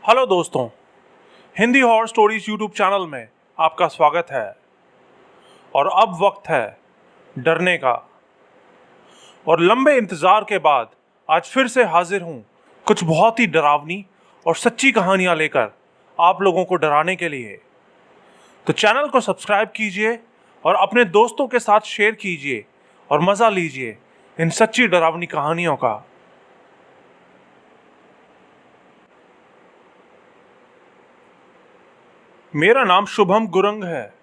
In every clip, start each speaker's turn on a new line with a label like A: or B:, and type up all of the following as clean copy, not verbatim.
A: Hello दोस्तों, Hindi horror stories YouTube channel में आपका स्वागत है। और अब वक्त है डरने का। और लंबे इंतज़ार के बाद आज फिर से हाजिर हूँ कुछ बहुत ही डरावनी और सच्ची कहानियाँ लेकर आप लोगों को डराने के लिए। तो चैनल को सब्सक्राइब कीजिए और अपने दोस्तों के साथ शेयर कीजिए और मज़ा लीजिए इन सच्ची डरावनी कहानियों का। मेरा नाम शुभम गुरंग है।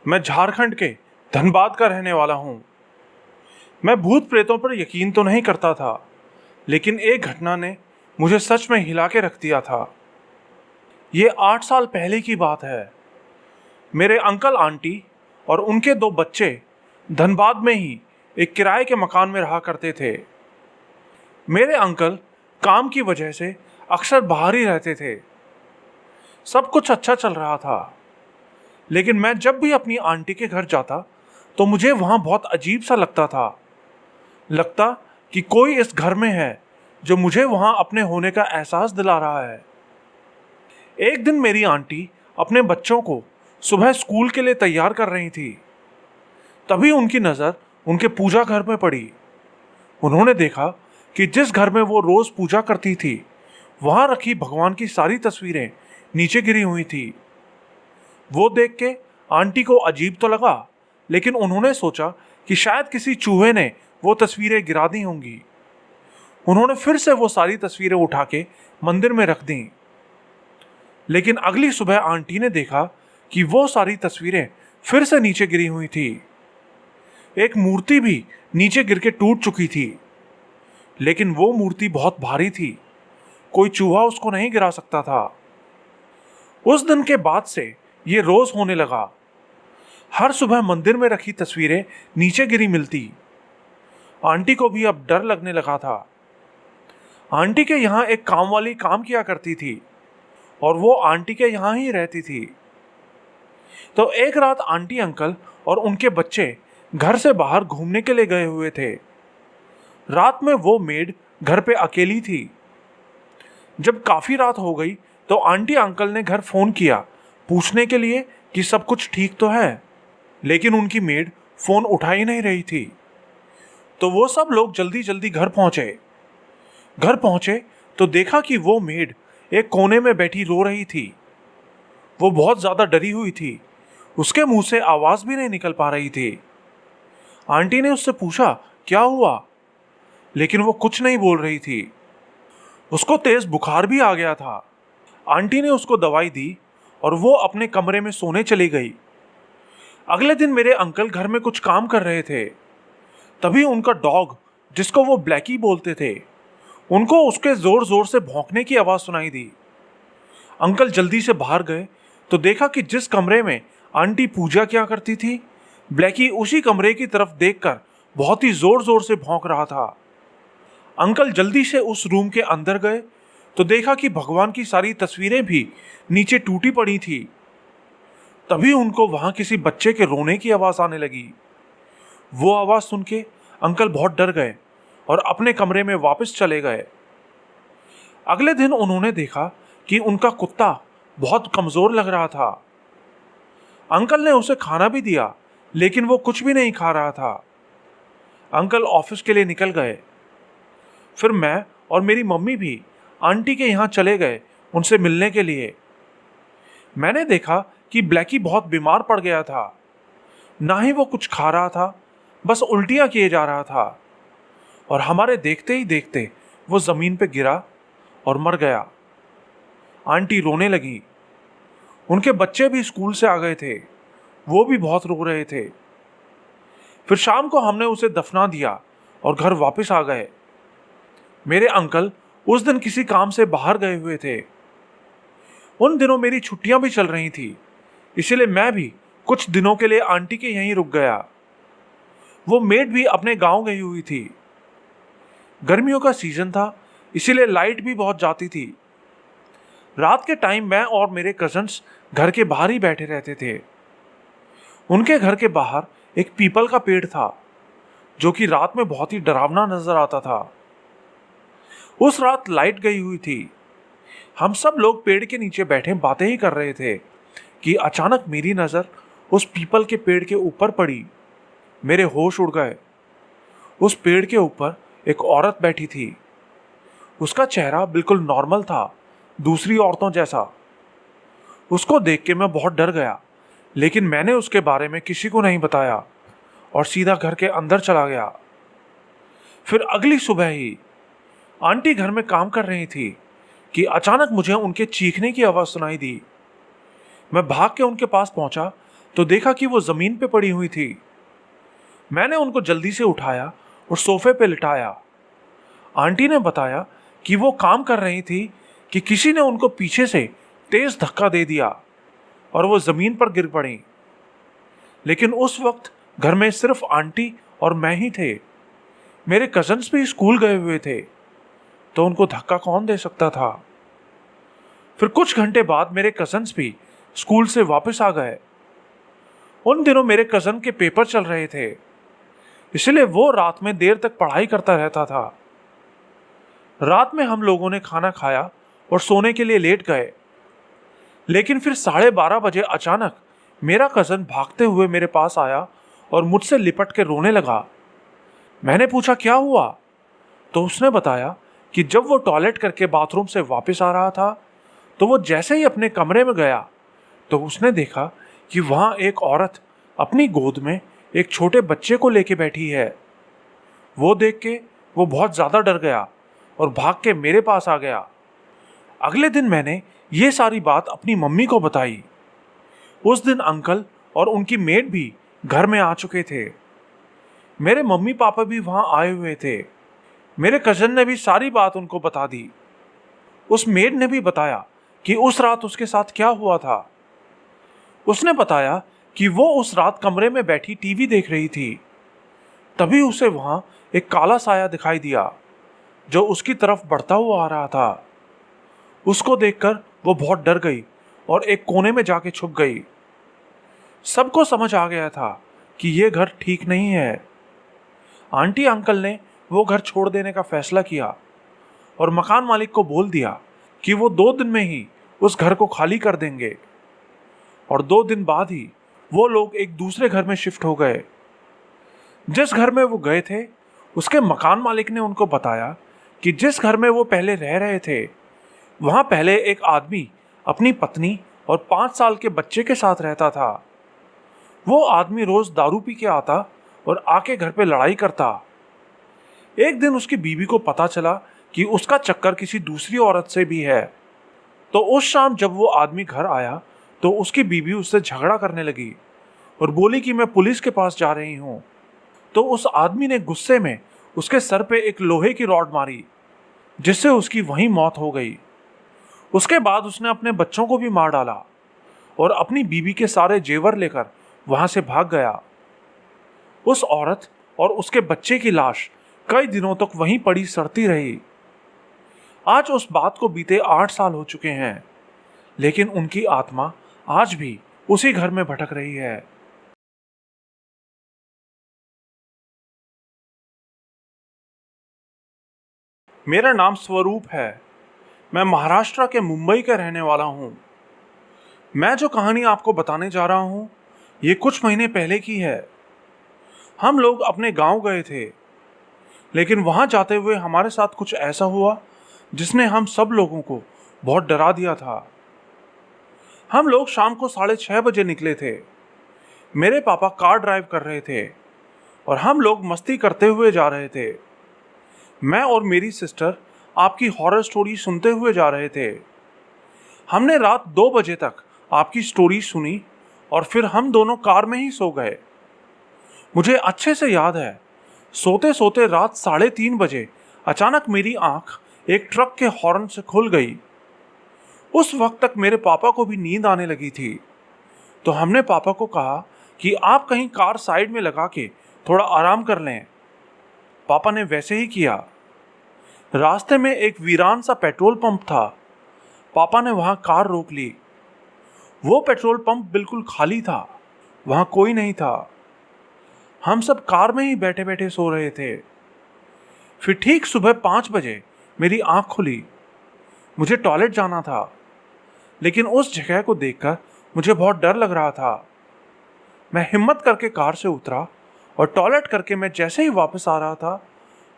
A: मैं झारखंड के धनबाद का रहने वाला हूँ। मैं भूत प्रेतों पर यकीन तो नहीं करता था, लेकिन एक घटना ने मुझे सच में हिला के रख दिया था। ये 8 साल पहले की बात है। मेरे अंकल आंटी और उनके 2 बच्चे धनबाद में ही एक किराए के मकान में रहा करते थे। मेरे अंकल काम की वजह से अक्सर बाहर ही रहते थे। सब कुछ अच्छा चल रहा था, लेकिन मैं जब भी अपनी आंटी के घर जाता तो मुझे वहाँ बहुत अजीब सा लगता था। लगता कि कोई इस घर में है जो मुझे वहाँ अपने होने का एहसास दिला रहा है। एक दिन मेरी आंटी अपने बच्चों को सुबह स्कूल के लिए तैयार कर रही थी। तभी उनकी नज़र उनके पूजा घर में पड़ी। उन्होंने देखा कि जिस घर में वो रोज़ पूजा करती थी, वहाँ रखी भगवान की सारी तस्वीरें नीचे गिरी हुई थी। वो देख के आंटी को अजीब तो लगा, लेकिन उन्होंने सोचा कि शायद किसी चूहे ने वो तस्वीरें गिरा दी होंगी। उन्होंने फिर से वो सारी तस्वीरें उठा के मंदिर में रख दी। लेकिन अगली सुबह आंटी ने देखा कि वो सारी तस्वीरें फिर से नीचे गिरी हुई थी। एक मूर्ति भी नीचे गिर के टूट चुकी थी, लेकिन वो मूर्ति बहुत भारी थी। कोई चूहा उसको नहीं गिरा सकता था। उस दिन के बाद से ये रोज होने लगा। हर सुबह मंदिर में रखी तस्वीरें नीचे गिरी मिलती। आंटी को भी अब डर लगने लगा था। आंटी के यहाँ एक काम वाली काम किया करती थी और वो आंटी के यहाँ ही रहती थी। तो एक रात आंटी अंकल और उनके बच्चे घर से बाहर घूमने के लिए गए हुए थे। रात में वो मेड घर पे अकेली थी। जब काफी रात हो गई तो आंटी अंकल ने घर फोन किया पूछने के लिए कि सब कुछ ठीक तो है, लेकिन उनकी मेड फोन उठा ही नहीं रही थी। तो वो सब लोग जल्दी जल्दी घर पहुंचे तो देखा कि वो मेड एक कोने में बैठी रो रही थी। वो बहुत ज्यादा डरी हुई थी। उसके मुंह से आवाज भी नहीं निकल पा रही थी। आंटी ने उससे पूछा क्या हुआ, लेकिन वो कुछ नहीं बोल रही थी। उसको तेज बुखार भी आ गया था। आंटी ने उसको दवाई दी और वो अपने कमरे में सोने चली गई। अगले दिन मेरे अंकल घर में कुछ काम कर रहे थे। तभी उनका डॉग, जिसको वो ब्लैकी बोलते थे, उनको उसके जोर जोर से भौंकने की आवाज़ सुनाई दी। अंकल जल्दी से बाहर गए तो देखा कि जिस कमरे में आंटी पूजा किया करती थी, ब्लैकी उसी कमरे की तरफ देखकर बहुत ही जोर जोर से भौंक रहा था। अंकल जल्दी से उस रूम के अंदर गए तो देखा कि भगवान की सारी तस्वीरें भी नीचे टूटी पड़ी थी। तभी उनको वहां किसी बच्चे के रोने की आवाज आने लगी। वो आवाज सुन के अंकल बहुत डर गए और अपने कमरे में वापस चले गए। अगले दिन उन्होंने देखा कि उनका कुत्ता बहुत कमजोर लग रहा था। अंकल ने उसे खाना भी दिया, लेकिन वो कुछ भी नहीं खा रहा था। अंकल ऑफिस के लिए निकल गए। फिर मैं और मेरी मम्मी भी आंटी के यहाँ चले गए उनसे मिलने के लिए। मैंने देखा कि ब्लैकी बहुत बीमार पड़ गया था। ना ही वो कुछ खा रहा था, बस उल्टियाँ किए जा रहा था। और हमारे देखते ही देखते वो ज़मीन पे गिरा और मर गया। आंटी रोने लगी। उनके बच्चे भी स्कूल से आ गए थे। वो भी बहुत रो रहे थे। फिर शाम को हमने उसे दफना दिया और घर वापस आ गए। मेरे अंकल उस दिन किसी काम से बाहर गए हुए थे। उन दिनों मेरी छुट्टियां भी चल रही थी, इसलिए मैं भी कुछ दिनों के लिए आंटी के यहीं रुक गया। वो मेड भी अपने गांव गई हुई थी। गर्मियों का सीजन था, इसीलिए लाइट भी बहुत जाती थी। रात के टाइम मैं और मेरे कजन्स घर के बाहर ही बैठे रहते थे। उनके घर के बाहर एक पीपल का पेड़ था, जो कि रात में बहुत ही डरावना नजर आता था। उस रात लाइट गई हुई थी। हम सब लोग पेड़ के नीचे बैठे बातें ही कर रहे थे कि अचानक मेरी नज़र उस पीपल के पेड़ के ऊपर पड़ी। मेरे होश उड़ गए। उस पेड़ के ऊपर एक औरत बैठी थी। उसका चेहरा बिल्कुल नॉर्मल था, दूसरी औरतों जैसा। उसको देख के मैं बहुत डर गया, लेकिन मैंने उसके बारे में किसी को नहीं बताया और सीधा घर के अंदर चला गया। फिर अगली सुबह ही आंटी घर में काम कर रही थी कि अचानक मुझे उनके चीखने की आवाज़ सुनाई दी। मैं भाग के उनके पास पहुंचा तो देखा कि वो ज़मीन पे पड़ी हुई थी। मैंने उनको जल्दी से उठाया और सोफे पे लिटाया। आंटी ने बताया कि वो काम कर रही थी कि किसी ने उनको पीछे से तेज धक्का दे दिया और वो ज़मीन पर गिर पड़ी। लेकिन उस वक्त घर में सिर्फ आंटी और मैं ही थे। मेरे कजन्स भी स्कूल गए हुए थे, तो उनको धक्का कौन दे सकता था। फिर कुछ घंटे बाद मेरे कजन्स भी स्कूल से वापस आ गए। उन दिनों मेरे कजन के पेपर चल रहे थे, इसलिए वो रात में देर तक पढ़ाई करता रहता था। रात में हम लोगों ने खाना खाया और सोने के लिए लेट गए। लेकिन फिर 12:30 बजे अचानक मेरा कजन भागते हुए मेरे पास आया और मुझसे लिपट के रोने लगा। मैंने पूछा क्या हुआ, तो उसने बताया कि जब वो टॉयलेट करके बाथरूम से वापस आ रहा था, तो वो जैसे ही अपने कमरे में गया तो उसने देखा कि वहाँ एक औरत अपनी गोद में एक छोटे बच्चे को लेके बैठी है। वो देख के वो बहुत ज़्यादा डर गया और भाग के मेरे पास आ गया। अगले दिन मैंने ये सारी बात अपनी मम्मी को बताई। उस दिन अंकल और उनकी मेड भी घर में आ चुके थे। मेरे मम्मी पापा भी वहाँ आए हुए थे। मेरे कजन ने भी सारी बात उनको बता दी। उस मेड ने भी बताया कि उस रात उसके साथ क्या हुआ था। उसने बताया कि वो उस रात कमरे में बैठी टीवी देख रही थी। तभी उसे वहाँ एक काला साया दिखाई दिया जो उसकी तरफ बढ़ता हुआ आ रहा था। उसको देखकर वो बहुत डर गई और एक कोने में जाके छुप गई। सबको समझ आ गया था कि ये घर ठीक नहीं है। आंटी अंकल ने वो घर छोड़ देने का फैसला किया और मकान मालिक को बोल दिया कि वो 2 दिन में ही उस घर को खाली कर देंगे। और 2 दिन बाद ही वो लोग एक दूसरे घर में शिफ्ट हो गए। जिस घर में वो गए थे, उसके मकान मालिक ने उनको बताया कि जिस घर में वो पहले रह रहे थे, वहाँ पहले एक आदमी अपनी पत्नी और 5 साल के बच्चे के साथ रहता था। वो आदमी रोज दारू पी के आता और आके घर पे लड़ाई करता। एक दिन उसकी बीवी को पता चला कि उसका चक्कर किसी दूसरी औरत से भी है। तो उस शाम जब वो आदमी घर आया तो उसकी बीवी उससे झगड़ा करने लगी और बोली कि मैं पुलिस के पास जा रही हूँ। तो उस आदमी ने गुस्से में उसके सर पे एक लोहे की रॉड मारी, जिससे उसकी वहीं मौत हो गई। उसके बाद उसने अपने बच्चों को भी मार डाला और अपनी बीवी के सारे जेवर लेकर वहां से भाग गया। उस औरत और उसके बच्चे की लाश कई दिनों तक वहीं पड़ी सड़ती रही। आज उस बात को बीते 8 साल हो चुके हैं, लेकिन उनकी आत्मा आज भी उसी घर में भटक रही है। मेरा नाम स्वरूप है। मैं महाराष्ट्र के मुंबई का रहने वाला हूँ। मैं जो कहानी आपको बताने जा रहा हूँ, ये कुछ महीने पहले की है। हम लोग अपने गांव गए थे, लेकिन वहां जाते हुए हमारे साथ कुछ ऐसा हुआ जिसने हम सब लोगों को बहुत डरा दिया था। हम लोग शाम को 6:30 बजे निकले थे। मेरे पापा कार ड्राइव कर रहे थे और हम लोग मस्ती करते हुए जा रहे थे। मैं और मेरी सिस्टर आपकी हॉरर स्टोरी सुनते हुए जा रहे थे। हमने रात 2 बजे तक आपकी स्टोरी सुनी और फिर हम दोनों कार में ही सो गए। मुझे अच्छे से याद है, सोते सोते रात 3:30 बजे अचानक मेरी आंख एक ट्रक के हॉर्न से खुल गई। उस वक्त तक मेरे पापा को भी नींद आने लगी थी। तो हमने पापा को कहा कि आप कहीं कार साइड में लगा के थोड़ा आराम कर लें। पापा ने वैसे ही किया। रास्ते में एक वीरान सा पेट्रोल पंप था। पापा ने वहां कार रोक ली। वो पेट्रोल पंप बिल्कुल खाली था, वहां कोई नहीं था। हम सब कार में ही बैठे बैठे सो रहे थे। फिर ठीक सुबह 5 बजे मेरी आंख खुली। मुझे टॉयलेट जाना था, लेकिन उस जगह को देखकर मुझे बहुत डर लग रहा था। मैं हिम्मत करके कार से उतरा और टॉयलेट करके मैं जैसे ही वापस आ रहा था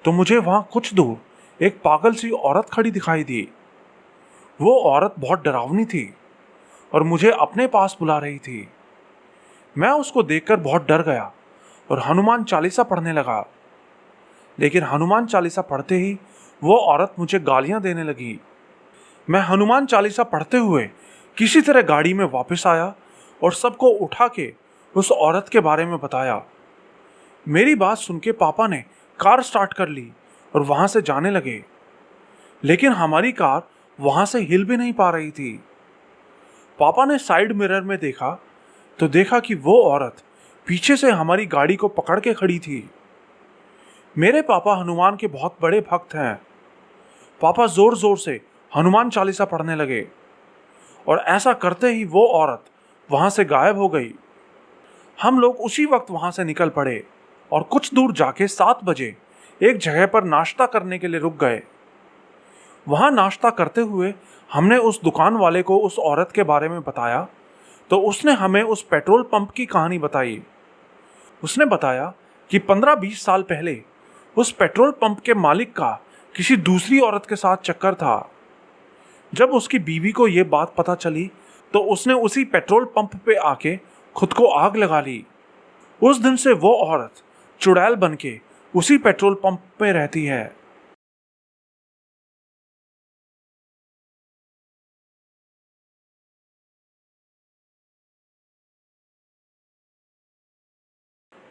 A: तो मुझे वहां कुछ दूर एक पागल सी औरत खड़ी दिखाई दी। वो औरत बहुत डरावनी थी और मुझे अपने पास बुला रही थी। मैं उसको देखकर बहुत डर गया और हनुमान चालीसा पढ़ने लगा, लेकिन हनुमान चालीसा पढ़ते ही वो औरत मुझे गालियां देने लगी। मैं हनुमान चालीसा पढ़ते हुए किसी तरह गाड़ी में वापस आया और सबको उठा के उस औरत के बारे में बताया। मेरी बात सुन के पापा ने कार स्टार्ट कर ली और वहां से जाने लगे, लेकिन हमारी कार वहां से हिल भी नहीं पा रही थी। पापा ने साइड मिरर में देखा तो देखा कि वो औरत पीछे से हमारी गाड़ी को पकड़ के खड़ी थी। मेरे पापा हनुमान के बहुत बड़े भक्त हैं। पापा जोर जोर से हनुमान चालीसा पढ़ने लगे और ऐसा करते ही वो औरत वहां से गायब हो गई। हम लोग उसी वक्त वहां से निकल पड़े और कुछ दूर जाके 7 बजे एक जगह पर नाश्ता करने के लिए रुक गए। वहां नाश्ता करते हुए हमने उस दुकान वाले को उस औरत के बारे में बताया तो उसने हमें उस पेट्रोल पंप की कहानी बताई। उसने बताया कि 15-20 साल पहले उस पेट्रोल पंप के मालिक का किसी दूसरी औरत के साथ चक्कर था। जब उसकी बीवी को ये बात पता चली तो उसने उसी पेट्रोल पंप पे आके खुद को आग लगा ली। उस दिन से वो औरत चुड़ैल बन के उसी पेट्रोल पंप पे रहती है।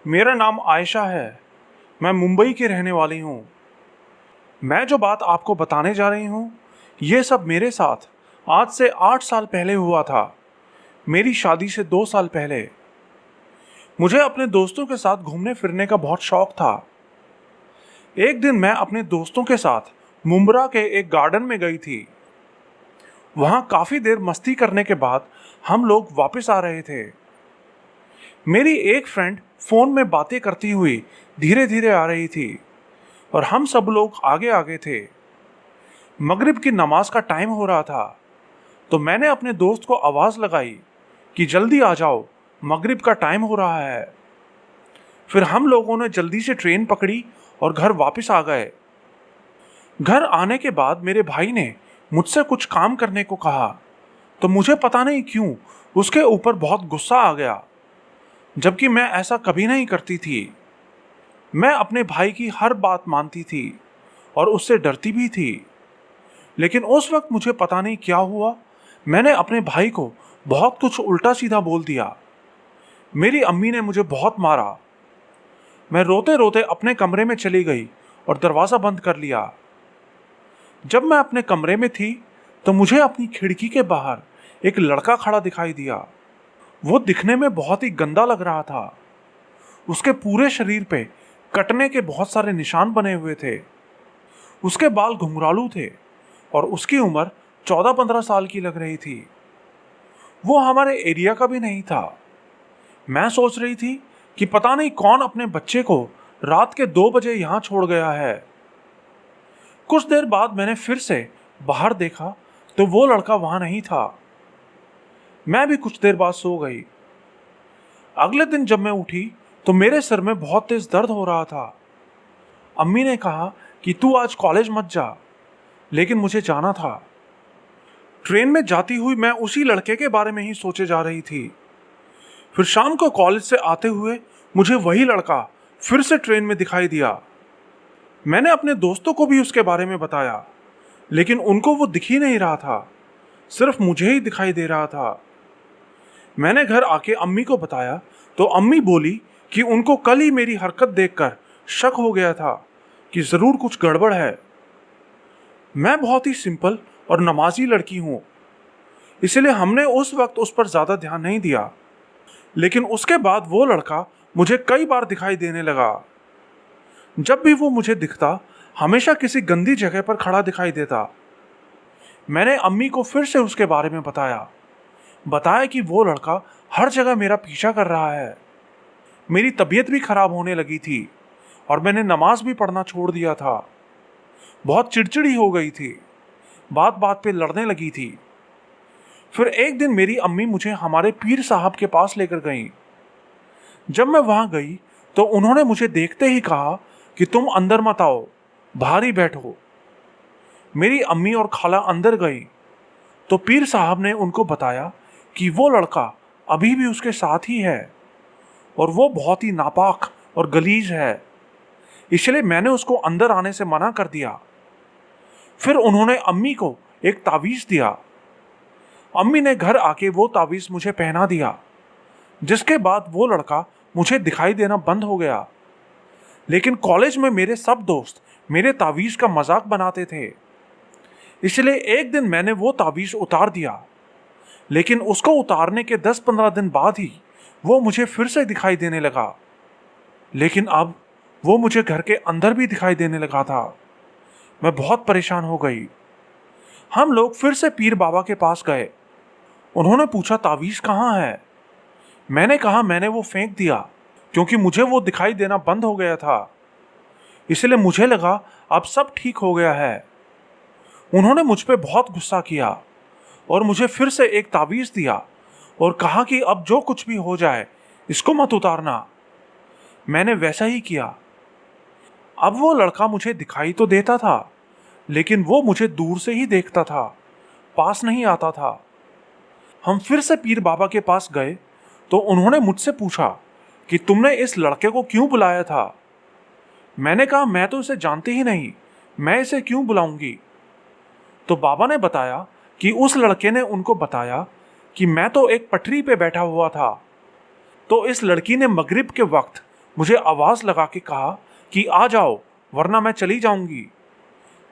A: मेरा नाम आयशा है। मैं मुंबई की रहने वाली हूँ। मैं जो बात आपको बताने जा रही हूँ ये सब मेरे साथ आज से 8 साल पहले हुआ था, मेरी शादी से 2 साल पहले। मुझे अपने दोस्तों के साथ घूमने फिरने का बहुत शौक था। एक दिन मैं अपने दोस्तों के साथ मुंब्रा के एक गार्डन में गई थी। वहां काफी देर मस्ती करने के बाद हम लोग वापस आ रहे थे। मेरी एक फ्रेंड फोन में बातें करती हुई धीरे धीरे आ रही थी और हम सब लोग आगे आगे थे। मगरिब की नमाज का टाइम हो रहा था तो मैंने अपने दोस्त को आवाज लगाई कि जल्दी आ जाओ, मगरिब का टाइम हो रहा है। फिर हम लोगों ने जल्दी से ट्रेन पकड़ी और घर वापस आ गए। घर आने के बाद मेरे भाई ने मुझसे कुछ काम करने को कहा तो मुझे पता नहीं क्यों उसके ऊपर बहुत गुस्सा आ गया, जबकि मैं ऐसा कभी नहीं करती थी। मैं अपने भाई की हर बात मानती थी और उससे डरती भी थी, लेकिन उस वक्त मुझे पता नहीं क्या हुआ, मैंने अपने भाई को बहुत कुछ उल्टा सीधा बोल दिया। मेरी अम्मी ने मुझे बहुत मारा। मैं रोते रोते अपने कमरे में चली गई और दरवाज़ा बंद कर लिया। जब मैं अपने कमरे में थी तो मुझे अपनी खिड़की के बाहर एक लड़का खड़ा दिखाई दिया। वो दिखने में बहुत ही गंदा लग रहा था। उसके पूरे शरीर पे कटने के बहुत सारे निशान बने हुए थे। उसके बाल घुंघरालू थे और उसकी उम्र 14-15 साल की लग रही थी। वो हमारे एरिया का भी नहीं था। मैं सोच रही थी कि पता नहीं कौन अपने बच्चे को रात के 2 बजे यहां छोड़ गया है। कुछ देर बाद मैंने फिर से बाहर देखा तो वो लड़का वहां नहीं था। मैं भी कुछ देर बाद सो गई। अगले दिन जब मैं उठी तो मेरे सर में बहुत तेज दर्द हो रहा था। अम्मी ने कहा कि तू आज कॉलेज मत जा, लेकिन मुझे जाना था। ट्रेन में जाती हुई मैं उसी लड़के के बारे में ही सोचे जा रही थी। फिर शाम को कॉलेज से आते हुए मुझे वही लड़का फिर से ट्रेन में दिखाई दिया। मैंने अपने दोस्तों को भी उसके बारे में बताया, लेकिन उनको वो दिख ही नहीं रहा था, सिर्फ मुझे ही दिखाई दे रहा था। मैंने घर आके अम्मी को बताया तो अम्मी बोली कि उनको कल ही मेरी हरकत देखकर शक हो गया था कि जरूर कुछ गड़बड़ है। मैं बहुत ही सिंपल और नमाजी लड़की हूं, इसलिए हमने उस वक्त उस पर ज्यादा ध्यान नहीं दिया। लेकिन उसके बाद वो लड़का मुझे कई बार दिखाई देने लगा। जब भी वो मुझे दिखता हमेशा किसी गंदी जगह पर खड़ा दिखाई देता। मैंने अम्मी को फिर से उसके बारे में बताया कि वो लड़का हर जगह मेरा पीछा कर रहा है। मेरी तबीयत भी खराब होने लगी थी और मैंने नमाज भी पढ़ना छोड़ दिया था। बहुत चिड़चिड़ी हो गई थी। बात बात पे लड़ने लगी थी। फिर एक दिन मेरी अम्मी मुझे हमारे पीर साहब के पास लेकर गईं। जब मैं वहां गई तो उन्होंने मुझे देखते ही कहा कि तुम अंदर मत आओ, बाहर ही बैठो। मेरी अम्मी और खाला अंदर गई तो पीर साहब ने उनको बताया कि वो लड़का अभी भी उसके साथ ही है और वो बहुत ही नापाक और गलीज है, इसलिए मैंने उसको अंदर आने से मना कर दिया। फिर उन्होंने अम्मी को एक तावीज़ दिया। अम्मी ने घर आके वो तावीज़ मुझे पहना दिया, जिसके बाद वो लड़का मुझे दिखाई देना बंद हो गया। लेकिन कॉलेज में मेरे सब दोस्त मेरे तावीज़ का मजाक बनाते थे, इसलिए एक दिन मैंने वो तावीज़ उतार दिया। लेकिन उसको उतारने के 10-15 दिन बाद ही वो मुझे फिर से दिखाई देने लगा। लेकिन अब वो मुझे घर के अंदर भी दिखाई देने लगा था। मैं बहुत परेशान हो गई। हम लोग फिर से पीर बाबा के पास गए। उन्होंने पूछा तावीज़ कहाँ है। मैंने कहा मैंने वो फेंक दिया, क्योंकि मुझे वो दिखाई देना बंद हो गया था, इसलिए मुझे लगा अब सब ठीक हो गया है। उन्होंने मुझ पे बहुत गुस्सा किया और मुझे फिर से एक तावीज़ दिया और कहा कि अब जो कुछ भी हो जाए इसको मत उतारना। मैंने वैसा ही किया। अब वो लड़का मुझे दिखाई तो देता था, लेकिन वो मुझे दूर से ही देखता था, पास नहीं आता था। हम फिर से पीर बाबा के पास गए तो उन्होंने मुझसे पूछा कि तुमने इस लड़के को क्यों बुलाया था। मैंने कहा मैं तो इसे जानती ही नहीं, मैं इसे क्यों बुलाऊंगी। तो बाबा ने बताया कि उस लड़के ने उनको बताया कि मैं तो एक पटरी पे बैठा हुआ था, तो इस लड़की ने मगरिब के वक्त मुझे आवाज़ लगा के कहा कि आ जाओ वरना मैं चली जाऊंगी।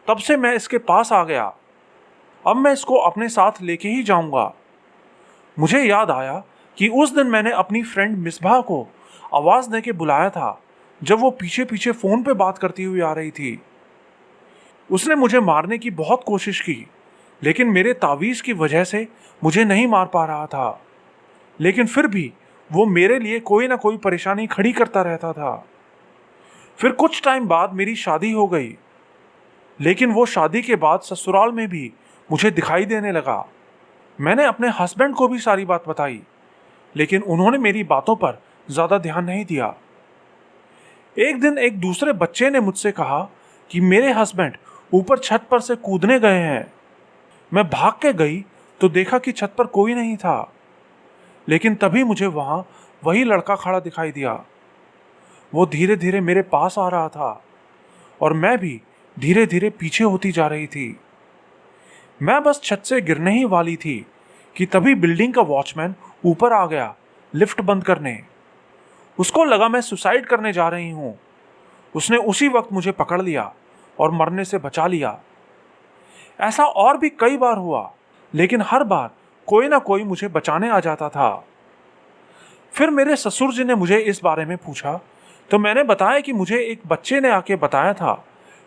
A: तब से मैं इसके पास आ गया। अब मैं इसको अपने साथ लेके ही जाऊंगा। मुझे याद आया कि उस दिन मैंने अपनी फ्रेंड मिसबाह को आवाज़ दे के बुलाया था, जब वो पीछे पीछे फ़ोन पे बात करती हुई आ रही थी। उसने मुझे मारने की बहुत कोशिश की, लेकिन मेरे तावीज़ की वजह से मुझे नहीं मार पा रहा था। लेकिन फिर भी वो मेरे लिए कोई ना कोई परेशानी खड़ी करता रहता था। फिर कुछ टाइम बाद मेरी शादी हो गई, लेकिन वो शादी के बाद ससुराल में भी मुझे दिखाई देने लगा। मैंने अपने हस्बैंड को भी सारी बात बताई, लेकिन उन्होंने मेरी बातों पर ज़्यादा ध्यान नहीं दिया। एक दिन एक दूसरे बच्चे ने मुझसे कहा कि मेरे हस्बैंड ऊपर छत पर से कूदने गए हैं। मैं भाग के गई तो देखा कि छत पर कोई नहीं था, लेकिन तभी मुझे वहाँ वही लड़का खड़ा दिखाई दिया। वो धीरे धीरे मेरे पास आ रहा था और मैं भी धीरे धीरे पीछे होती जा रही थी। मैं बस छत से गिरने ही वाली थी कि तभी बिल्डिंग का वॉचमैन ऊपर आ गया लिफ्ट बंद करने। उसको लगा मैं सुसाइड करने जा रही हूँ। उसने उसी वक्त मुझे पकड़ लिया और मरने से बचा लिया। ऐसा और भी कई बार हुआ, लेकिन हर बार कोई ना कोई मुझे बचाने आ जाता था। फिर मेरे ससुर जी ने मुझे इस बारे में पूछा तो मैंने बताया कि मुझे एक बच्चे ने आके बताया था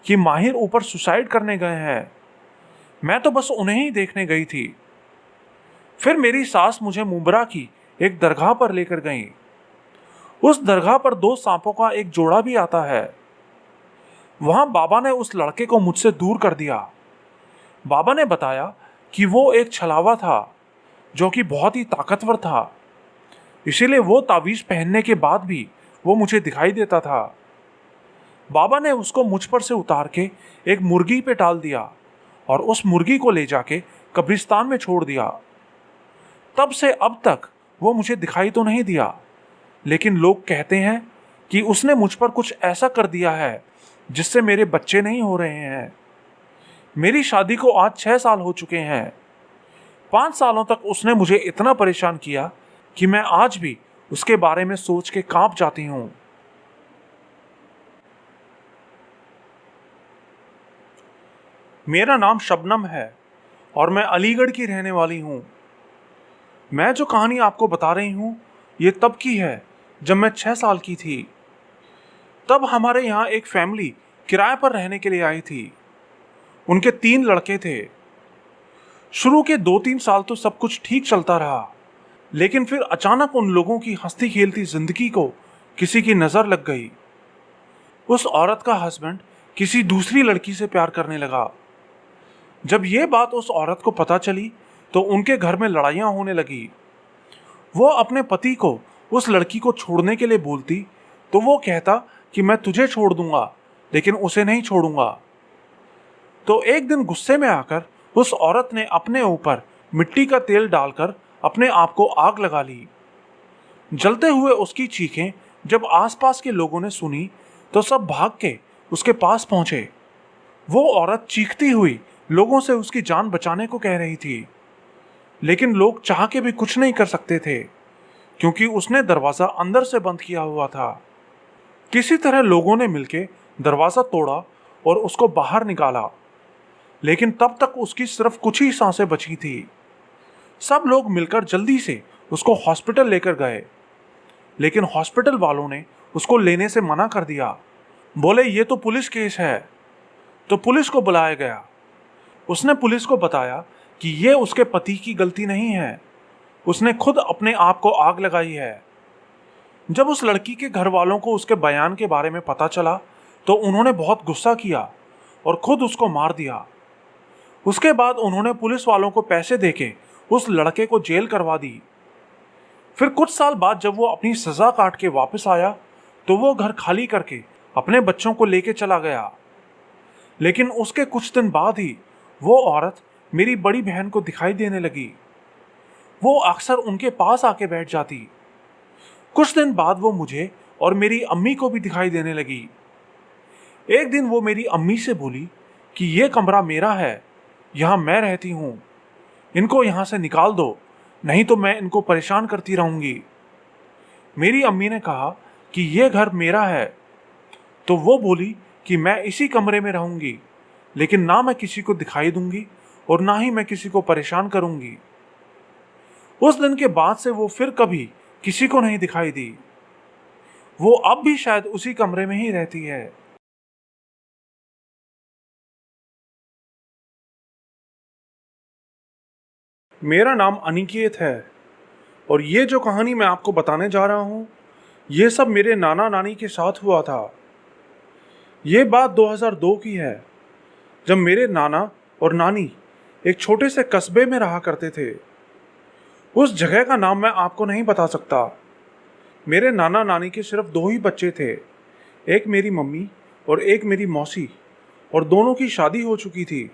A: कि माहिर ऊपर सुसाइड करने गए हैं। मैं तो बस उन्हें ही देखने गई थी। फिर मेरी सास मुझे मुंबरा की एक दरगाह पर लेकर गई। उस दरगाह पर 2 सांपों का एक जोड़ा भी आता है। वहां बाबा ने उस लड़के को मुझसे दूर कर दिया। बाबा ने बताया कि वो एक छलावा था जो कि बहुत ही ताकतवर था, इसीलिए वो तावीज़ पहनने के बाद भी वो मुझे दिखाई देता था। बाबा ने उसको मुझ पर से उतार के एक मुर्गी पे डाल दिया और उस मुर्गी को ले जाके कब्रिस्तान में छोड़ दिया। तब से अब तक वो मुझे दिखाई तो नहीं दिया, लेकिन लोग कहते हैं कि उसने मुझ पर कुछ ऐसा कर दिया है जिससे मेरे बच्चे नहीं हो रहे हैं। मेरी शादी को आज 6 साल हो चुके हैं। 5 सालों तक उसने मुझे इतना परेशान किया कि मैं आज भी उसके बारे में सोच के कांप जाती हूँ। मेरा नाम शबनम है और मैं अलीगढ़ की रहने वाली हूँ। मैं जो कहानी आपको बता रही हूँ ये तब की है जब मैं 6 साल की थी। तब हमारे यहाँ एक फैमिली किराए पर रहने के लिए आई थी। उनके 3 लड़के थे। शुरू के 2-3 साल तो सब कुछ ठीक चलता रहा, लेकिन फिर अचानक उन लोगों की हंसती खेलती जिंदगी को किसी की नज़र लग गई। उस औरत का हस्बैंड किसी दूसरी लड़की से प्यार करने लगा। जब ये बात उस औरत को पता चली तो उनके घर में लड़ाइयाँ होने लगी। वो अपने पति को उस लड़की को छोड़ने के लिए बोलती तो वो कहता कि मैं तुझे छोड़ दूंगा, लेकिन उसे नहीं छोड़ूंगा। तो एक दिन गुस्से में आकर उस औरत ने अपने ऊपर मिट्टी का तेल डालकर अपने आप को आग लगा ली। जलते हुए उसकी चीखें जब आसपास के लोगों ने सुनी तो सब भाग के उसके पास पहुंचे। वो औरत चीखती हुई लोगों से उसकी जान बचाने को कह रही थी, लेकिन लोग चाह के भी कुछ नहीं कर सकते थे क्योंकि उसने दरवाजा अंदर से बंद किया हुआ था। किसी तरह लोगों ने मिलकर दरवाजा तोड़ा और उसको बाहर निकाला, लेकिन तब तक उसकी सिर्फ कुछ ही सांसें बची थी। सब लोग मिलकर जल्दी से उसको हॉस्पिटल लेकर गए, लेकिन हॉस्पिटल वालों ने उसको लेने से मना कर दिया। बोले ये तो पुलिस केस है। तो पुलिस को बुलाया गया। उसने पुलिस को बताया कि ये उसके पति की गलती नहीं है, उसने खुद अपने आप को आग लगाई है। जब उस लड़की के घर वालों को उसके बयान के बारे में पता चला तो उन्होंने बहुत गुस्सा किया और खुद उसको मार दिया। उसके बाद उन्होंने पुलिस वालों को पैसे देके उस लड़के को जेल करवा दी। फिर कुछ साल बाद जब वो अपनी सजा काट के वापस आया तो वो घर खाली करके अपने बच्चों को लेके चला गया। लेकिन उसके कुछ दिन बाद ही वो औरत मेरी बड़ी बहन को दिखाई देने लगी। वो अक्सर उनके पास आके बैठ जाती। कुछ दिन बाद वो मुझे और मेरी अम्मी को भी दिखाई देने लगी। एक दिन वो मेरी अम्मी से बोली कि ये कमरा मेरा है, यहाँ मैं रहती हूँ, इनको यहाँ से निकाल दो, नहीं तो मैं इनको परेशान करती रहूँगी। मेरी अम्मी ने कहा कि ये घर मेरा है, तो वो बोली कि मैं इसी कमरे में रहूँगी, लेकिन ना मैं किसी को दिखाई दूंगी और ना ही मैं किसी को परेशान करूँगी। उस दिन के बाद से वो फिर कभी किसी को नहीं दिखाई दी। वो अब भी शायद उसी कमरे में ही रहती है। मेरा नाम अनिकेत है और ये जो कहानी मैं आपको बताने जा रहा हूँ, ये सब मेरे नाना नानी के साथ हुआ था। ये बात 2002 की है, जब मेरे नाना और नानी एक छोटे से कस्बे में रहा करते थे। उस जगह का नाम मैं आपको नहीं बता सकता। मेरे नाना नानी के सिर्फ 2 ही बच्चे थे, एक मेरी मम्मी और एक मेरी मौसी, और दोनों की शादी हो चुकी थी।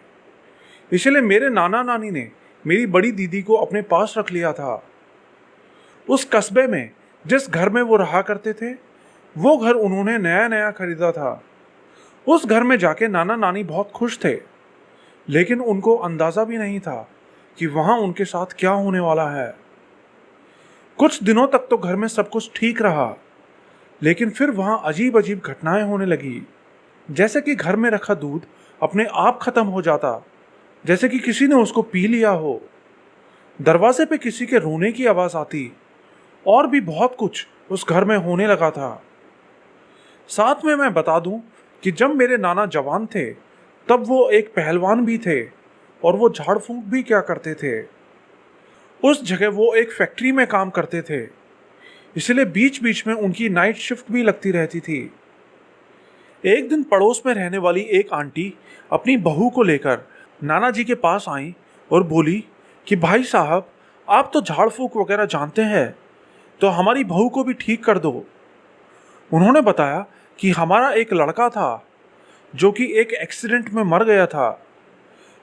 A: इसलिए मेरे नाना नानी ने मेरी बड़ी दीदी को अपने पास रख लिया था। उस कस्बे में जिस घर में वो रहा करते थे, वो घर उन्होंने नया नया खरीदा था। उस घर में जाके नाना नानी बहुत खुश थे, लेकिन उनको अंदाज़ा भी नहीं था कि वहाँ उनके साथ क्या होने वाला है। कुछ दिनों तक तो घर में सब कुछ ठीक रहा, लेकिन फिर वहाँ अजीब अजीब घटनाएं होने लगी। जैसे कि घर में रखा दूध अपने आप खत्म हो जाता, जैसे कि किसी ने उसको पी लिया हो। दरवाजे पे किसी के रोने की आवाज़ आती, और भी बहुत कुछ उस घर में होने लगा था। साथ में मैं बता दूं कि जब मेरे नाना जवान थे तब वो एक पहलवान भी थे और वो झाड़ फूंक भी क्या करते थे। उस जगह वो एक फैक्ट्री में काम करते थे, इसलिए बीच बीच में उनकी नाइट शिफ्ट भी लगती रहती थी। एक दिन पड़ोस में रहने वाली एक आंटी अपनी बहू को लेकर नाना जी के पास आई और बोली कि भाई साहब, आप तो झाड़ फूंक वगैरह जानते हैं, तो हमारी बहू को भी ठीक कर दो। उन्होंने बताया कि हमारा एक लड़का था जो कि एक एक्सीडेंट में मर गया था,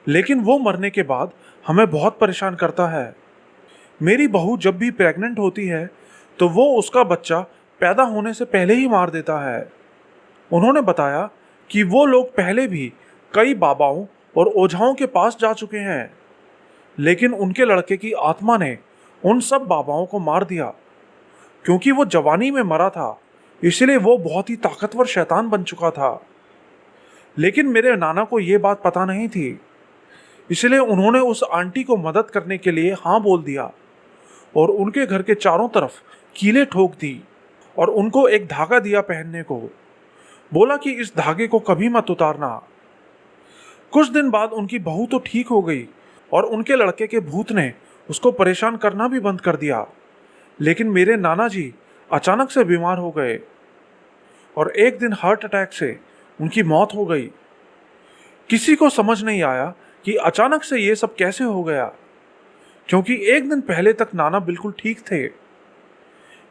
A: लेकिन वो मरने के बाद हमें बहुत परेशान करता है। मेरी बहू जब भी प्रेग्नेंट होती है तो वो उसका बच्चा पैदा होने से पहले ही मार देता है। उन्होंने बताया कि वो लोग पहले भी कई बाबाओं और ओझाओं के पास जा चुके हैं, लेकिन उनके लड़के की आत्मा ने उन सब बाबाओं को मार दिया। क्योंकि वो जवानी में मरा था, इसलिए वो बहुत ही ताकतवर शैतान बन चुका था। लेकिन मेरे नाना को ये बात पता नहीं थी, इसलिए उन्होंने उस आंटी को मदद करने के लिए हाँ बोल दिया और उनके घर के चारों तरफ कीलें ठोक दी और उनको एक धागा दिया पहनने को। बोला कि इस धागे को कभी मत उतारना। कुछ दिन बाद उनकी बहू तो ठीक हो गई और उनके लड़के के भूत ने उसको परेशान करना भी बंद कर दिया। लेकिन मेरे नाना जी अचानक से बीमार हो गए और एक दिन हार्ट अटैक से उनकी मौत हो गई। किसी को समझ नहीं आया कि अचानक से ये सब कैसे हो गया, क्योंकि एक दिन पहले तक नाना बिल्कुल ठीक थे।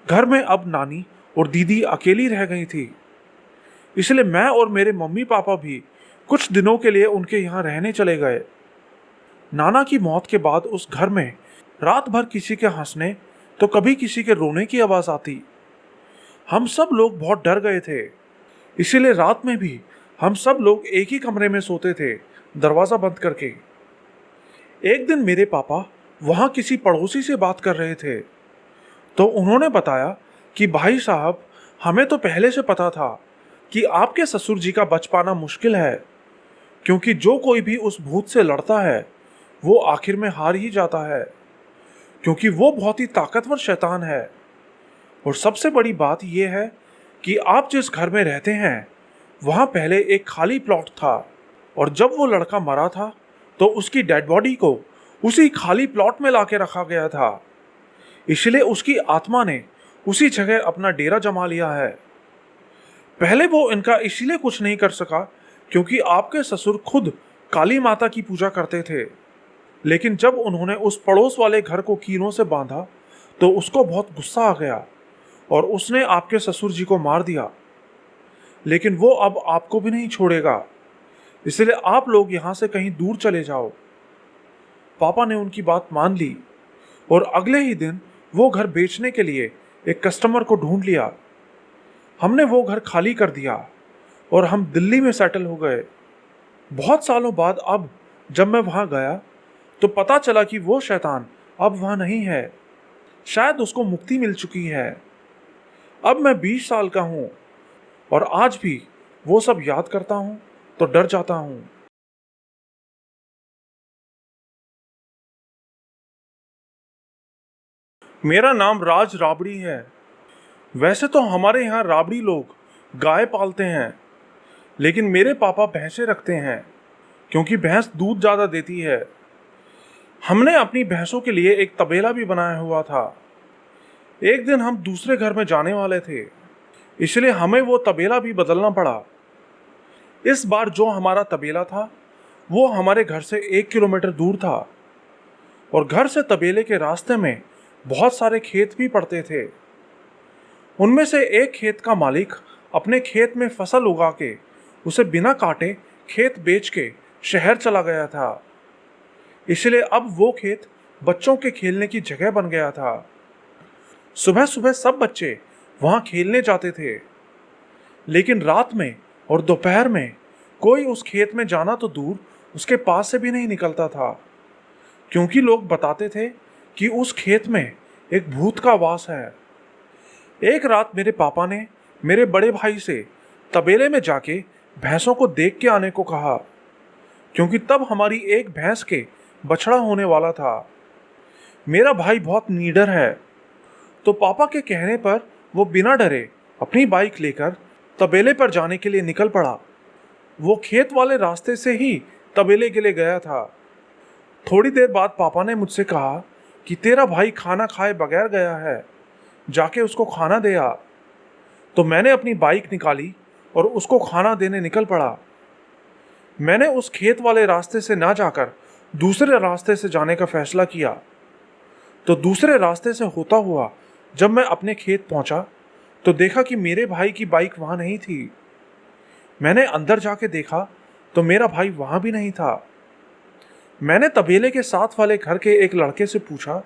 A: घर में अब नानी और दीदी अकेली रह गई थी, इसलिए मैं और मेरे मम्मी पापा भी कुछ दिनों के लिए उनके यहाँ रहने चले गए। नाना की मौत के बाद उस घर में रात भर किसी के हंसने तो कभी किसी के रोने की आवाज आती। हम सब लोग बहुत डर गए थे, इसीलिए रात में भी हम सब लोग एक ही कमरे में सोते थे, दरवाजा बंद करके। एक दिन मेरे पापा वहां किसी पड़ोसी से बात कर रहे थे, तो उन्होंने बताया कि भाई साहब, हमें तो पहले से पता था कि आपके ससुर जी का बच पाना मुश्किल है, क्योंकि जो कोई भी उस भूत से लड़ता है वो आखिर में हार ही जाता है, क्योंकि वो बहुत ही ताकतवर शैतान है। और सबसे बड़ी बात यह है कि आप जिस घर में रहते हैं वहां पहले एक खाली प्लॉट था, और जब वो लड़का मरा था तो उसकी डेड बॉडी को उसी खाली प्लॉट में लाके रखा गया था, इसलिए उसकी आत्मा ने उसी जगह अपना डेरा जमा लिया है। पहले वो इनका इसलिए कुछ नहीं कर सका क्योंकि आपके ससुर खुद काली माता की पूजा करते थे, लेकिन जब उन्होंने उस पड़ोस वाले घर को कीलों से बांधा तो उसको बहुत गुस्सा आ गया और उसने आपके ससुर जी को मार दिया। लेकिन वो अब आपको भी नहीं छोड़ेगा, इसलिए आप लोग यहाँ से कहीं दूर चले जाओ। पापा ने उनकी बात मान ली और अगले ही दिन वो घर बेचने के लिए एक कस्टमर को ढूंढ लिया। हमने वो घर खाली कर दिया और हम दिल्ली में सेटल हो गए। बहुत सालों बाद अब जब मैं वहां गया तो पता चला कि वो शैतान अब वहां नहीं है, शायद उसको मुक्ति मिल चुकी है। अब मैं 20 साल का हूं और आज भी वो सब याद करता हूं तो डर जाता हूं। मेरा नाम राज राबड़ी है। वैसे तो हमारे यहाँ राबड़ी लोग गाय पालते हैं, लेकिन मेरे पापा भैंसें रखते हैं क्योंकि भैंस दूध ज़्यादा देती है। हमने अपनी भैंसों के लिए एक तबेला भी बनाया हुआ था। एक दिन हम दूसरे घर में जाने वाले थे, इसलिए हमें वो तबेला भी बदलना पड़ा। इस बार जो हमारा तबेला था वो हमारे घर से 1 किलोमीटर दूर था और घर से तबेले के रास्ते में बहुत सारे खेत भी पड़ते थे। उनमें से एक खेत का मालिक अपने खेत में फसल उगा के उसे बिना काटे खेत बेच के शहर चला गया था, इसलिए अब वो खेत बच्चों के खेलने की जगह बन गया था। सुबह सुबह सब बच्चे वहां खेलने जाते थे, लेकिन रात में और दोपहर में कोई उस खेत में जाना तो दूर उसके पास से भी नहीं निकलता था, क्योंकि लोग बताते थे कि उस खेत में एक भूत का वास है। एक रात मेरे पापा ने मेरे बड़े भाई से तबेले में जाके भैंसों को देख के आने को कहा, क्योंकि तब हमारी एक भैंस के बछड़ा होने वाला था। मेरा भाई बहुत नीडर है, तो पापा के कहने पर वो बिना डरे अपनी बाइक लेकर तबेले पर जाने के लिए निकल पड़ा। वो खेत वाले रास्ते से ही तबेले के लिए गया था। थोड़ी देर बाद पापा ने मुझसे कहा कि तेरा भाई खाना खाए बगैर गया है, जाके उसको खाना दे आ। तो मैंने अपनी बाइक निकाली और उसको खाना देने निकल पड़ा। मैंने उस खेत वाले रास्ते से ना जाकर दूसरे रास्ते से जाने का फैसला किया। तो दूसरे रास्ते से होता हुआ जब मैं अपने खेत पहुंचा तो देखा कि मेरे भाई की बाइक वहां नहीं थी। मैंने अंदर जाके देखा तो मेरा भाई वहां भी नहीं था। मैंने तबेले के साथ वाले घर के एक लड़के से पूछा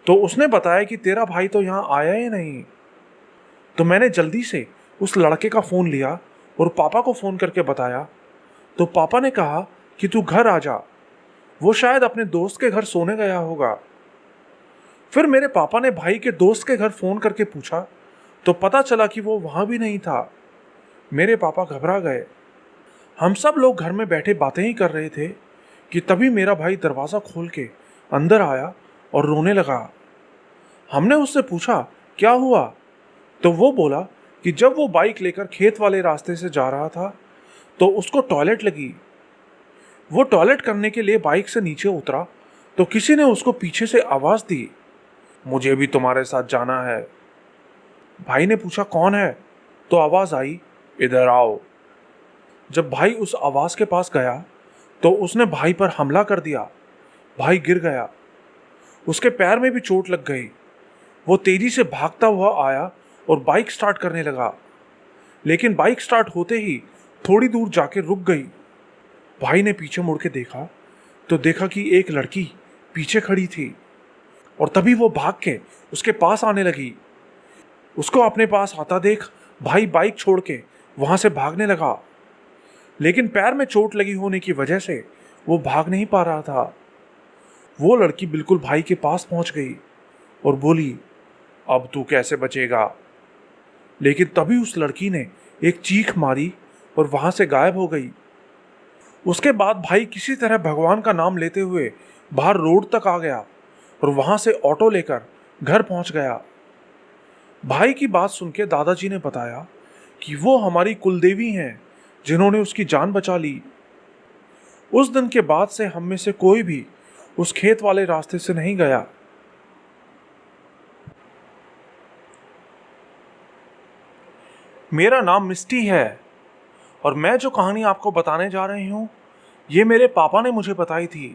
A: तो उसने बताया कि तेरा भाई तो यहाँ आया ही नहीं। तो मैंने जल्दी से उस लड़के का फ़ोन लिया और पापा को फ़ोन करके बताया। तो पापा ने कहा कि तू घर आ जा, वो शायद अपने दोस्त के घर सोने गया होगा। फिर मेरे पापा ने भाई के दोस्त के घर फ़ोन करके पूछा तो पता चला कि वो वहाँ भी नहीं था। मेरे पापा घबरा गए। हम सब लोग घर में बैठे बातें ही कर रहे थे कि तभी मेरा भाई दरवाज़ा खोल के अंदर आया और रोने लगा। हमने उससे पूछा क्या हुआ, तो वो बोला कि जब वो बाइक लेकर खेत वाले रास्ते से जा रहा था तो उसको टॉयलेट लगी। वो टॉयलेट करने के लिए बाइक से नीचे उतरा तो किसी ने उसको पीछे से आवाज़ दी, मुझे भी तुम्हारे साथ जाना है। भाई ने पूछा कौन है, तो आवाज़ आई, इधर आओ। जब भाई उस आवाज़ के पास गया तो उसने भाई पर हमला कर दिया। भाई गिर गया, उसके पैर में भी चोट लग गई। वो तेजी से भागता हुआ आया और बाइक स्टार्ट करने लगा, लेकिन बाइक स्टार्ट होते ही थोड़ी दूर जाके रुक गई। भाई ने पीछे मुड़ के देखा तो देखा कि एक लड़की पीछे खड़ी थी और तभी वो भाग के उसके पास आने लगी। उसको अपने पास आता देख भाई बाइक छोड़ के वहां से भागने लगा, लेकिन पैर में चोट लगी होने की वजह से वो भाग नहीं पा रहा था। वो लड़की बिल्कुल भाई के पास पहुंच गई और बोली, अब तू कैसे बचेगा। लेकिन तभी उस लड़की ने एक चीख मारी और वहां से गायब हो गई। उसके बाद भाई किसी तरह भगवान का नाम लेते हुए बाहर रोड तक आ गया और वहां से ऑटो लेकर घर पहुंच गया। भाई की बात सुन के दादाजी ने बताया कि वो हमारी कुलदेवी हैं जिन्होंने उसकी जान बचा ली। उस दिन के बाद से हम में से कोई भी उस खेत वाले रास्ते से नहीं गया। मेरा नाम मिस्टी है और मैं जो कहानी आपको बताने जा रही हूं ये मेरे पापा ने मुझे बताई थी।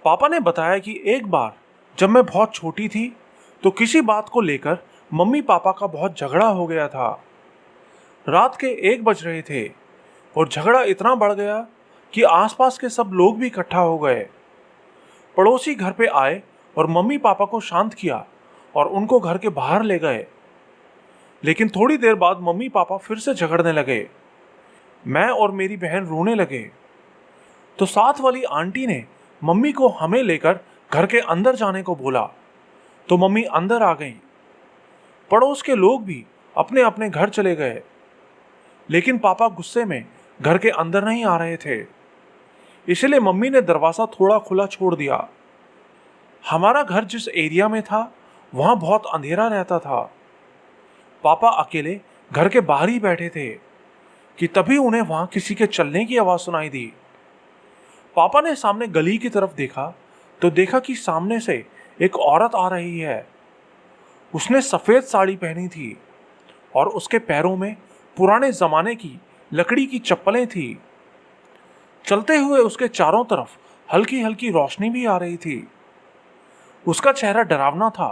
A: पापा ने बताया कि एक बार जब मैं बहुत छोटी थी तो किसी बात को लेकर मम्मी पापा का बहुत झगड़ा हो गया था। रात के 1 बज रहे थे और झगड़ा इतना बढ़ गया कि आसपास के सब लोग भी इकट्ठा हो गए। पड़ोसी घर पे आए और मम्मी पापा को शांत किया और उनको घर के बाहर ले गए। लेकिन थोड़ी देर बाद मम्मी पापा फिर से झगड़ने लगे। मैं और मेरी बहन रोने लगे तो साथ वाली आंटी ने मम्मी को हमें लेकर घर के अंदर जाने को बोला तो मम्मी अंदर आ गई। पड़ोस के लोग भी अपने अपने घर चले गए, लेकिन पापा गुस्से में घर के अंदर नहीं आ रहे थे, इसलिए मम्मी ने दरवाजा थोड़ा खुला छोड़ दिया। हमारा घर जिस एरिया में था वहां बहुत अंधेरा रहता था। पापा अकेले घर के बाहर ही बैठे थे कि तभी उन्हें वहां किसी के चलने की आवाज सुनाई दी। पापा ने सामने गली की तरफ देखा तो देखा कि सामने से एक औरत आ रही है। उसने सफेद साड़ी पहनी थी और उसके पैरों में पुराने जमाने की लकड़ी की चप्पलें थी। चलते हुए उसके चारों तरफ हल्की हल्की रोशनी भी आ रही थी। उसका चेहरा डरावना था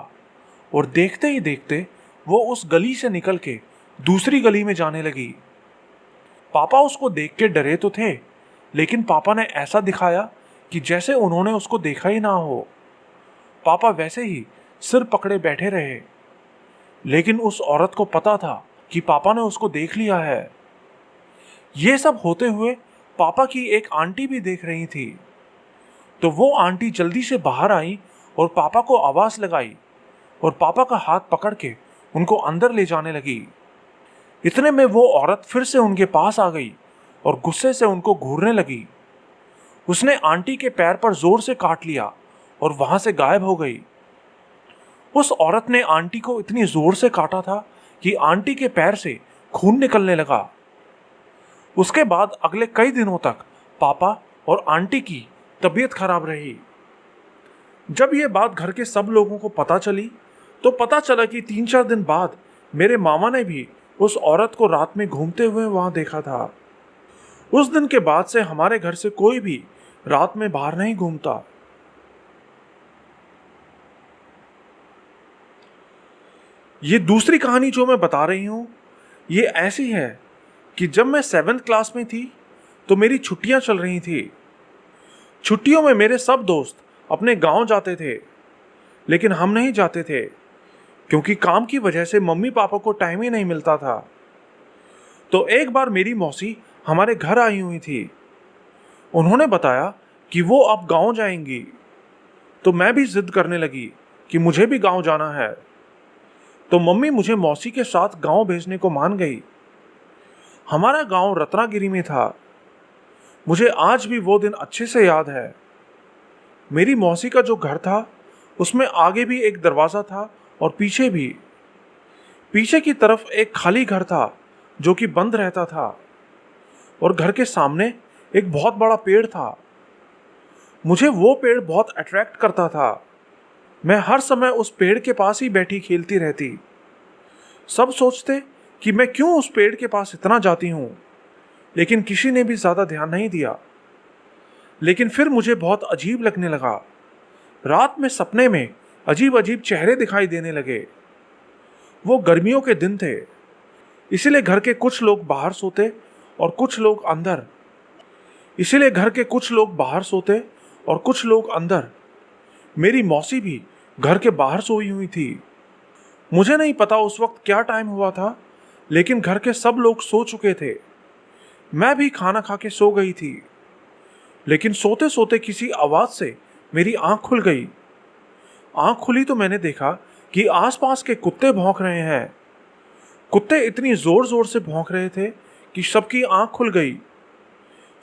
A: और देखते ही देखते वो उस गली से निकल के दूसरी गली में जाने लगी। पापा उसको देख के डरे तो थे, लेकिन पापा ने ऐसा दिखाया कि जैसे उन्होंने उसको देखा ही ना हो। पापा वैसे ही सिर पकड़े बैठे रहे, लेकिन उस औरत को पता था कि पापा ने उसको देख लिया है। ये सब होते हुए पापा की एक आंटी भी देख रही थी, तो वो आंटी जल्दी से बाहर आई और पापा को आवाज लगाई और पापा का हाथ पकड़ के उनको अंदर ले जाने लगी। इतने में वो औरत फिर से उनके पास आ गई और गुस्से से उनको घूरने लगी। उसने आंटी के पैर पर जोर से काट लिया और वहां से गायब हो गई। उस औरत ने आंटी को इतनी जोर से काटा था कि आंटी के पैर से खून निकलने लगा। उसके बाद अगले कई दिनों तक पापा और आंटी की तबीयत खराब रही। जब यह बात घर के सब लोगों को पता चली तो पता चला कि 3-4 दिन बाद मेरे मामा ने भी उस औरत को रात में घूमते हुए वहां देखा था। उस दिन के बाद से हमारे घर से कोई भी रात में बाहर नहीं घूमता। ये दूसरी कहानी जो मैं बता रही हूं ये ऐसी है कि जब मैं 7th क्लास में थी तो मेरी छुट्टियां चल रही थी। छुट्टियों में मेरे सब दोस्त अपने गांव जाते थे, लेकिन हम नहीं जाते थे क्योंकि काम की वजह से मम्मी पापा को टाइम ही नहीं मिलता था। तो एक बार मेरी मौसी हमारे घर आई हुई थी। उन्होंने बताया कि वो अब गांव जाएंगी, तो मैं भी जिद करने लगी कि मुझे भी गांव जाना है। तो मम्मी मुझे मौसी के साथ गांव भेजने को मान गई। हमारा गांव रत्नागिरी में था। मुझे आज भी वो दिन अच्छे से याद है। मेरी मौसी का जो घर था उसमें आगे भी एक दरवाज़ा था और पीछे भी। पीछे की तरफ एक खाली घर था जो कि बंद रहता था और घर के सामने एक बहुत बड़ा पेड़ था। मुझे वो पेड़ बहुत अट्रैक्ट करता था। मैं हर समय उस पेड़ के पास ही बैठी खेलती रहती। सब सोचते कि मैं क्यों उस पेड़ के पास इतना जाती हूँ, लेकिन किसी ने भी ज़्यादा ध्यान नहीं दिया। लेकिन फिर मुझे बहुत अजीब लगने लगा। रात में सपने में अजीब अजीब चेहरे दिखाई देने लगे। वो गर्मियों के दिन थे, इसीलिए घर के कुछ लोग बाहर सोते और कुछ लोग अंदर। इसीलिए घर के कुछ लोग बाहर सोते और कुछ लोग अंदर। मेरी मौसी भी घर के बाहर सोई हुई थी। मुझे नहीं पता उस वक्त क्या टाइम हुआ था, लेकिन घर के सब लोग सो चुके थे। मैं भी खाना खा के सो गई थी, लेकिन सोते सोते किसी आवाज से मेरी आंख खुल गई। आंख खुली तो मैंने देखा कि आसपास के कुत्ते भौंक रहे हैं। कुत्ते इतनी जोर जोर से भौंक रहे थे कि सबकी आंख खुल गई।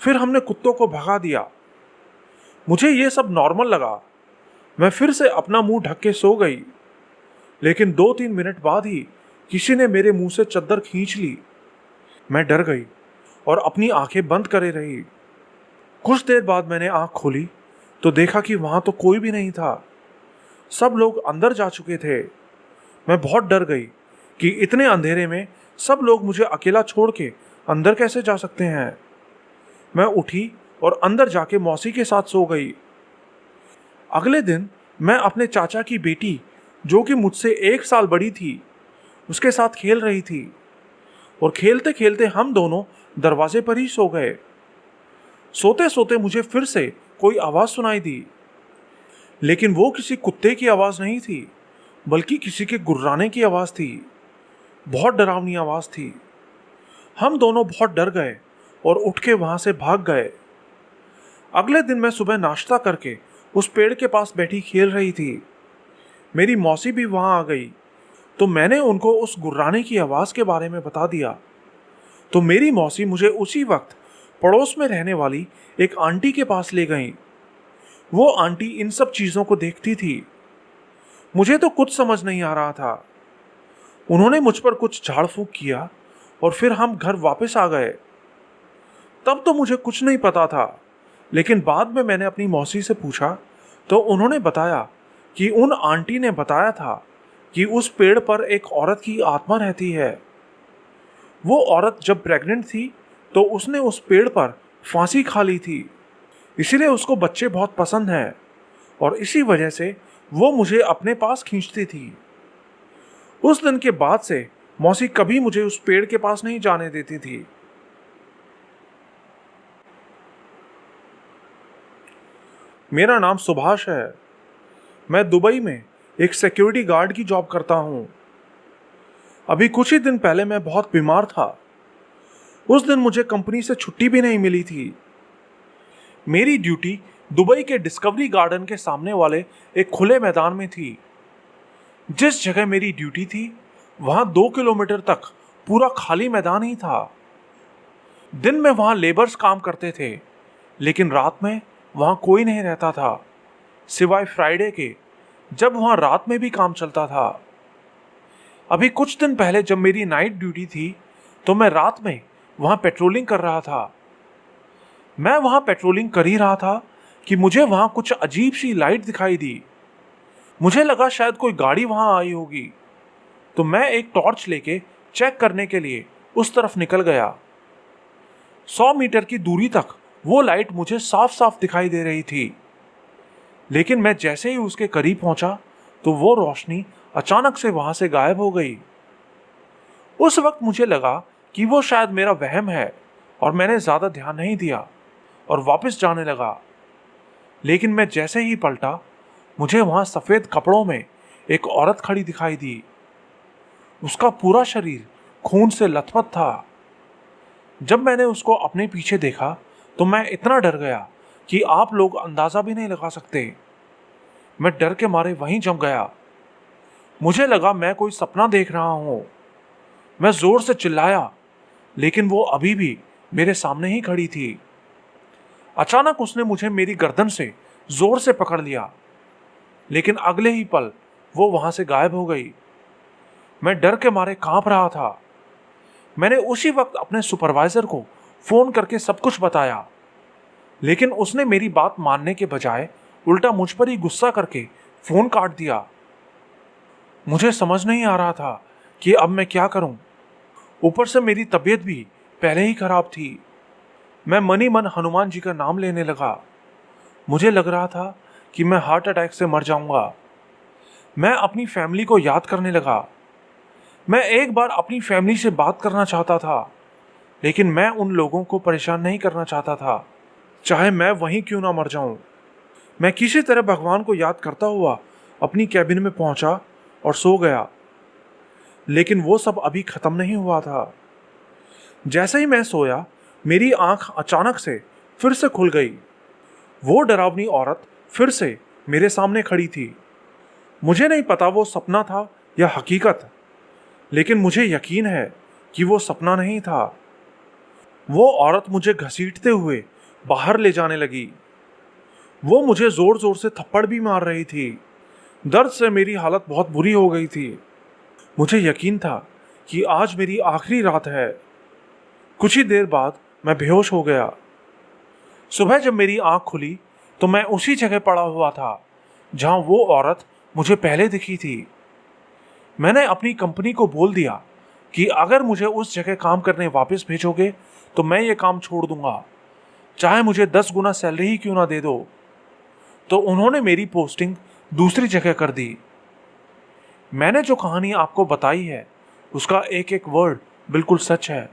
A: फिर हमने कुत्तों को भगा दिया। मुझे ये सब नॉर्मल लगा। मैं फिर से अपना मुंह ढक के सो गई, लेकिन 2-3 मिनट बाद ही किसी ने मेरे मुंह से चद्दर खींच ली। मैं डर गई और अपनी आंखें बंद करे रही। कुछ देर बाद मैंने आंख खोली तो देखा कि वहां तो कोई भी नहीं था। सब लोग अंदर जा चुके थे। मैं बहुत डर गई कि इतने अंधेरे में सब लोग मुझे अकेला छोड़ के अंदर कैसे जा सकते हैं। मैं उठी और अंदर जाके मौसी के साथ सो गई। अगले दिन मैं अपने चाचा की बेटी, जो कि मुझसे 1 साल बड़ी थी, उसके साथ खेल रही थी और खेलते खेलते हम दोनों दरवाजे पर ही सो गए। सोते सोते मुझे फिर से कोई आवाज सुनाई दी, लेकिन वो किसी कुत्ते की आवाज नहीं थी, बल्कि किसी के गुर्राने की आवाज थी। बहुत डरावनी आवाज थी। हम दोनों बहुत डर गए और उठ के वहां से भाग गए। अगले दिन मैं सुबह नाश्ता करके उस पेड़ के पास बैठी खेल रही थी। मेरी मौसी भी वहां आ गई, तो मैंने उनको उस गुर्राने की आवाज के बारे में बता दिया। तो मेरी मौसी मुझे उसी वक्त पड़ोस में रहने वाली एक आंटी के पास ले गई। वो आंटी इन सब चीजों को देखती थी। मुझे तो कुछ समझ नहीं आ रहा था। उन्होंने मुझ पर कुछ झाड़ फूंक किया और फिर हम घर वापस आ गए। तब तो मुझे कुछ नहीं पता था, लेकिन बाद में मैंने अपनी मौसी से पूछा तो उन्होंने बताया कि उन आंटी ने बताया था कि उस पेड़ पर एक औरत की आत्मा रहती है। वो औरत जब प्रेग्नेंट थी तो उसने उस पेड़ पर फांसी खा ली थी। इसीलिए उसको बच्चे बहुत पसंद हैं और इसी वजह से वो मुझे अपने पास खींचती थी। उस दिन के बाद से मौसी कभी मुझे उस पेड़ के पास नहीं जाने देती थी। मेरा नाम सुभाष है। मैं दुबई में एक सिक्योरिटी गार्ड की जॉब करता हूँ। अभी कुछ ही दिन पहले मैं बहुत बीमार था। उस दिन मुझे कंपनी से छुट्टी भी नहीं मिली थी। मेरी ड्यूटी दुबई के डिस्कवरी गार्डन के सामने वाले एक खुले मैदान में थी। जिस जगह मेरी ड्यूटी थी वहां 2 किलोमीटर तक पूरा खाली मैदान ही था। दिन में वहां लेबर्स काम करते थे, लेकिन रात में वहां कोई नहीं रहता था, सिवाय फ्राइडे के, जब वहां रात में भी काम चलता था। अभी कुछ दिन पहले जब मेरी नाइट ड्यूटी थी तो मैं रात में वहां पेट्रोलिंग कर रहा था। मैं वहां पेट्रोलिंग कर ही रहा था कि मुझे वहां कुछ अजीब सी लाइट दिखाई दी। मुझे लगा शायद कोई गाड़ी वहां आई होगी, तो मैं एक टॉर्च लेके चेक करने के लिए उस तरफ निकल गया। 100 मीटर की दूरी तक वो लाइट मुझे साफ साफ दिखाई दे रही थी, लेकिन मैं जैसे ही उसके करीब पहुंचा तो वो रोशनी अचानक से वहां से गायब हो गई। उस वक्त मुझे लगा कि वो शायद मेरा वहम है और मैंने ज्यादा ध्यान नहीं दिया और वापस जाने लगा। लेकिन मैं जैसे ही पलटा, मुझे वहां सफेद कपड़ों में एक औरत खड़ी दिखाई दी। उसका पूरा शरीर खून से लथपथ था। जब मैंने उसको अपने पीछे देखा तो मैं इतना डर गया कि आप लोग अंदाजा भी नहीं लगा सकते। मैं डर के मारे वहीं जम गया। मुझे लगा मैं कोई सपना देख रहा हूं। मैं जोर से चिल्लाया, लेकिन वो अभी भी मेरे सामने ही खड़ी थी। अचानक उसने मुझे मेरी गर्दन से जोर से पकड़ लिया, लेकिन अगले ही पल वो वहां से गायब हो गई। मैं डर के मारे कांप रहा था। मैंने उसी वक्त अपने सुपरवाइजर को फोन करके सब कुछ बताया, लेकिन उसने मेरी बात मानने के बजाय उल्टा मुझ पर ही गुस्सा करके फोन काट दिया। मुझे समझ नहीं आ रहा था कि अब मैं क्या करूं। ऊपर से मेरी तबीयत भी पहले ही खराब थी। मैं मनी मन हनुमान जी का नाम लेने लगा मुझे लग रहा था कि मैं हार्ट अटैक से मर जाऊंगा। मैं अपनी फैमिली को याद करने लगा। मैं एक बार अपनी फैमिली से बात करना चाहता था, लेकिन मैं उन लोगों को परेशान नहीं करना चाहता था, चाहे मैं वहीं क्यों ना मर जाऊं। मैं किसी तरह भगवान को याद करता हुआ अपनी कैबिन में पहुंचा और सो गया। लेकिन वो सब अभी खत्म नहीं हुआ था। जैसे ही मैं सोया, मेरी आंख अचानक से फिर से खुल गई। वो डरावनी औरत फिर से मेरे सामने खड़ी थी। मुझे नहीं पता वो सपना था या हकीकत, लेकिन मुझे यकीन है कि वो सपना नहीं था। वो औरत मुझे घसीटते हुए बाहर ले जाने लगी। वो मुझे जोर जोर से थप्पड़ भी मार रही थी। दर्द से मेरी हालत बहुत बुरी हो गई थी। मुझे यकीन था कि आज मेरी आखिरी रात है। कुछ ही देर बाद मैं बेहोश हो गया। सुबह जब मेरी आंख खुली तो मैं उसी जगह पड़ा हुआ था जहां वो औरत मुझे पहले दिखी थी। मैंने अपनी कंपनी को बोल दिया कि अगर मुझे उस जगह काम करने वापस भेजोगे तो मैं ये काम छोड़ दूंगा, चाहे मुझे 10 गुना सैलरी ही क्यों ना दे दो। तो उन्होंने मेरी पोस्टिंग दूसरी जगह कर दी। मैंने जो कहानी आपको बताई है उसका एक एक वर्ड बिल्कुल सच है।